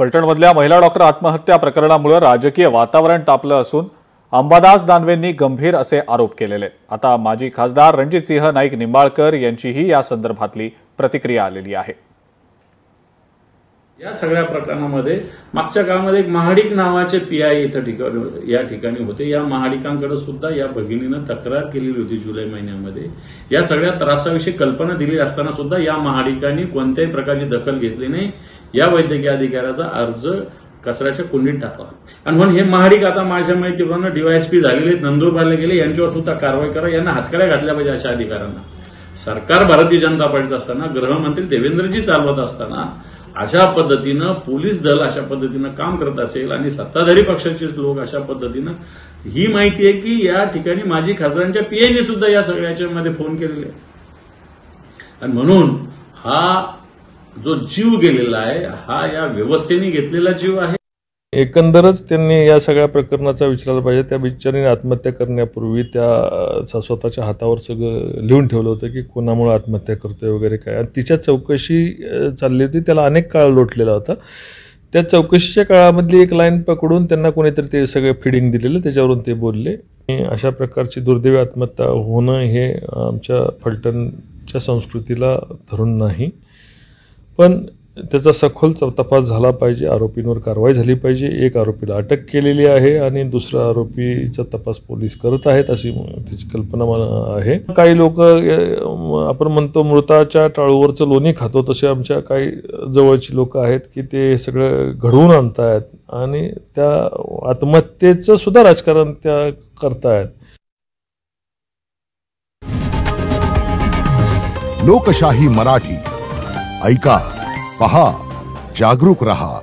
फलटणमधल्या महिला डॉक्टर आत्महत्या प्रकरणामुळे राजकीय वातावरण तापलं असून अंबादास दानवेंनी गंभीर असे आरोप केलेले। आता माजी खासदार रणजितसिंह नाईक निंबाळकर यांचीही या संदर्भातली प्रतिक्रिया आलेली आहे। या सगळ्या प्रकरणामध्ये मागच्या काळामध्ये एक महाडिक नावाचे पीआय या ठिकाणी होते। या महाडिकांकडे सुद्धा या भगिनीनं तक्रार केलेली होती जुलै महिन्यामध्ये। या सगळ्या त्रासाविषयी कल्पना दिली असताना सुद्धा या महाडिकांनी कोणत्याही प्रकारची दखल घेतली नाही। या वैद्यकीय अधिकाऱ्याचा अर्ज कचऱ्याच्या कुंडीत टाकला आणि म्हणून हे महाडिक आता माझ्या माहितीप्रमाणे डीवायएसपी झालेले नंदुरबारला गेले, यांच्यावर सुद्धा कारवाई करा, यांना हातकड्या घातल्या पाहिजे अशा अधिकाऱ्यांना। सरकार भारतीय जनता पार्टीत असताना, गृहमंत्री देवेंद्रजी चालवत असताना अशा पद्धतीनं पोलीस दल अशा पद्धतीनं काम करत असेल आणि सत्ताधारी पक्षाचे लोक अशा पद्धतीनं, ही माहिती आहे की या ठिकाणी माजी खासदारांच्या पीआयने सुद्धा या सगळ्याच्यामध्ये फोन केलेले आणि म्हणून हा जो जीव गेलेला आहे हा या व्यवस्थेने घेतलेला जीव आहे। एकंदरच त्यांनी या सगळ्या प्रकरणाचा विचारायला पाहिजे। त्या बिचारीने आत्महत्या करण्यापूर्वी त्या स्वतःच्या हातावर सगळं लिहून ठेवलं होतं की कोणामुळे आत्महत्या करतोय वगैरे काय, आणि तिच्या चौकशी चालली होती, त्याला अनेक काळ लोटलेला होता। त्या चौकशीच्या काळामधली एक लाईन पकडून त्यांना कोणीतरी ते सगळं फिडिंग दिलेलं, त्याच्यावरून ते बोलले। अशा प्रकारची दुर्दैवी आत्महत्या होणं हे आमच्या फलटणच्या संस्कृतीला धरून नाही, पण त्याचा सखोल तपास झाला पाहिजे, आरोपींवर कारवाई झाली पाहिजे। एक आरोपीला अटक केलेली आहे आणि दुसरा आरोपीचा तपास पोलीस करत आहेत अशी त्याची कल्पना आहे। काही लोक आपण म्हणतो मृताच्या टाळूवरचं लोणी खातो, तसे आमच्या काही जवळची लोक आहेत की ते सगळं घडवून आणतायत आणि त्या आत्महत्येचं सुद्धा राजकारण त्या करतायत। लोकशाही मराठी ऐका, पहा, जागरूक रहा।